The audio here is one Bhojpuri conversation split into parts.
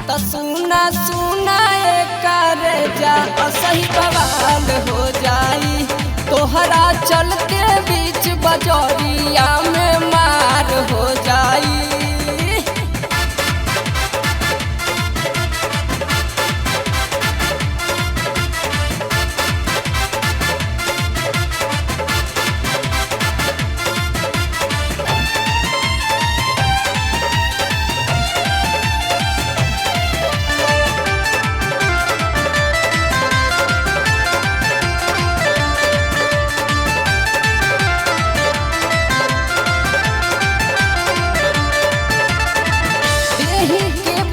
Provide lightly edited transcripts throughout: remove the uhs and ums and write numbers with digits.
त सुना सुना करे जा असही बवाल हो जाई तोहरा चलते बीच बजरिया में मार हो जाई।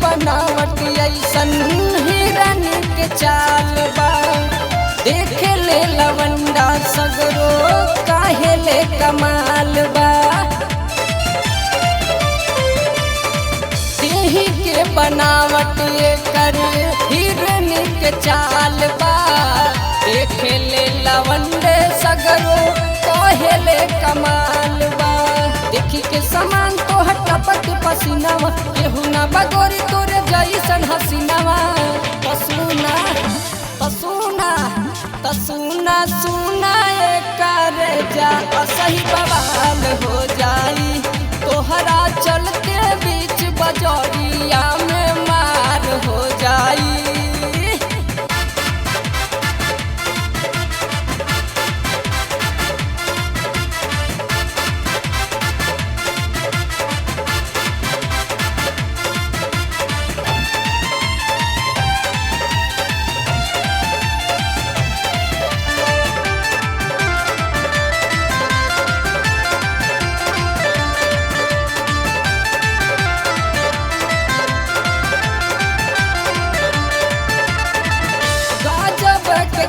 बनावट ऐसन हिरन के चाल बा देखे ले लवंडा सगरो काहे ले कमाल बा। देही के बनावट कर हिरन के चाल बा देखे ले लवंडे सगरो काहे ले कमाल बा। देखी के समान तो टपक पसीनावा केहू ना बगोरी तोरे जैसन हसीनावा। तसुना तसुना तसुना सुना करे जा असही बवाल हो जाई तोहरा चलते बीच बजरिया में मार हो जाई।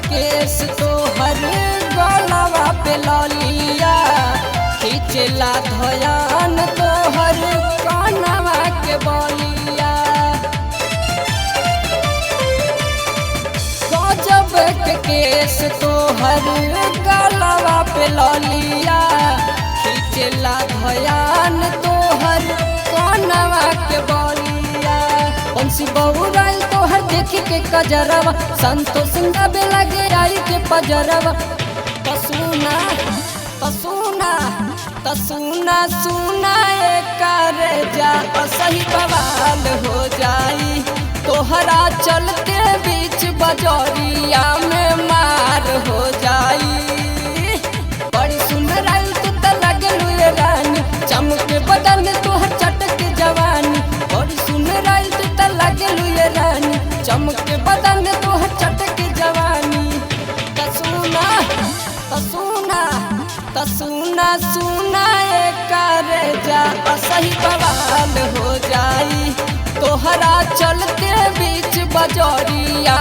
केस तो हर गलवा पे ललिया खींचला धयान तो हर कानवा के बलिया। गजब के केस तो हर गलवा पे ललिया खींचला धयान तो हर कानवा के बलिया। बंसी बहुराइल तोहर देखी के कजरवा संतोष सिंह बे लगे आई के पजरवा। तसुना तसुना तसुना सुना करे जा असही बवाल हो जाई तोहरा चलते बीच बजरिया में मार हो जाई। बड़ी सुंदर आइल तू त लगलू रे रानी चमके बदन तोहर चटक जवानी। बड़ी सुंदर आइल तू त लगलू रे रानी चमके बदन तोहर चटक जवानी। तसुना तसुना तसुना सुना करे जा असही बवाल हो जाई तोहरा चलते बीच बजरिया